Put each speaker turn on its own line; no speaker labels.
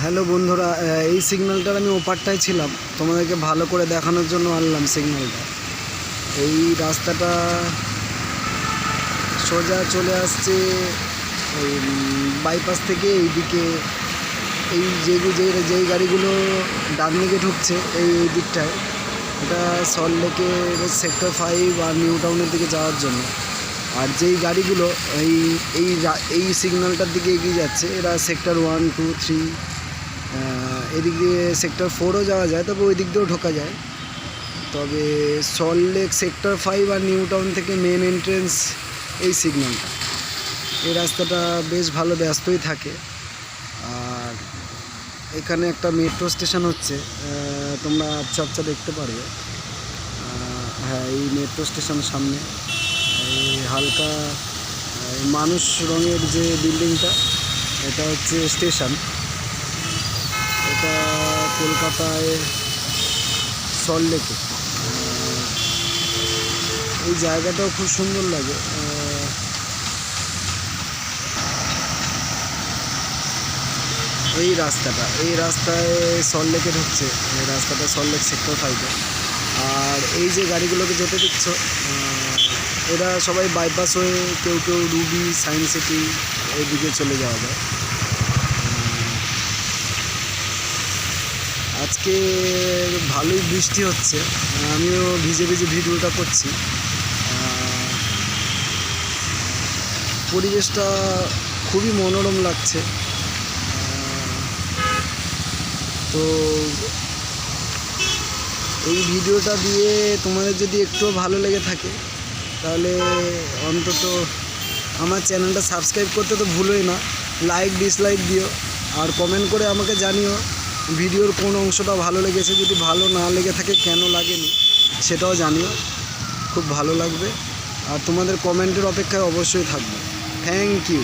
Hello বন্ধুরা, এই সিগন্যালটার আমি ওপারটায় ছিলাম, তোমাদেরকে ভালো করে দেখানোর জন্য আনলাম সিগন্যালটা। এই রাস্তাটা সোজা চলে আসছে ওই বাইপাস থেকে এইদিকে। এই যেই গাড়িগুলো ডান দিকে ঢুকছে এই দিকটায়, এটা সল্টলেকের সেক্টর 5 আর নিউ টাউনের দিকে যাওয়ার জন্য। আর যেই গাড়িগুলো এই এই এই সিগন্যালটার দিকে এগিয়ে যাচ্ছে, এরা সেক্টর 1, 2, 3, এদিক দিয়ে সেক্টর 4ও যাওয়া যায়, তবে ওই দিক দিয়েও ঢোকা যায়। তবে সল্টলেক সেক্টর 5 আর নিউ টাউন থেকে মেন এন্ট্রেন্স এই সিগন্যালটা। এই রাস্তাটা বেশ ভালো ব্যস্তই থাকে। আর এখানে একটা মেট্রো স্টেশন হচ্ছে, তোমরা আচ্ছা দেখতে পারবে। হ্যাঁ, এই মেট্রো স্টেশনের সামনে এই হালকা মানুষ রঙের যে বিল্ডিংটা, এটা হচ্ছে স্টেশন। এটা কলকাতায় সল্টলেকে। এই জায়গাটাও খুব সুন্দর লাগে। এই রাস্তায় সল্টলেকে ঢুকছে, এই রাস্তাটা সল্টলেক সেক্টর 5-এ। আর এই যে গাড়িগুলোকে যেতে দিচ্ছ, এরা সবাই বাইপাস হয়ে কেউ রুবি, সায়েন্স সিটি এইদিকে চলে যাওয়া যায়। আজকে ভালোই বৃষ্টি হচ্ছে, আমিও ভিজে ভিডিওটা করছি। পরিবেশটা খুবই মনোরম লাগছে। তো এই ভিডিওটা দিয়ে তোমাদের যদি একটুও ভালো লেগে থাকে, তাহলে অন্তত আমার চ্যানেলটা সাবস্ক্রাইব করতে তো ভুলোই না। লাইক ডিসলাইক দিও, আর কমেন্ট করে আমাকে জানিও ভিডিওর কোন অংশটা ভালো লেগেছে। যদি ভালো না লেগে থাকে কেন লাগেনি সেটাও জানিও, খুব ভালো লাগবে। আর তোমাদের কমেন্টের অপেক্ষায় অবশ্যই থাকবে। Thank you.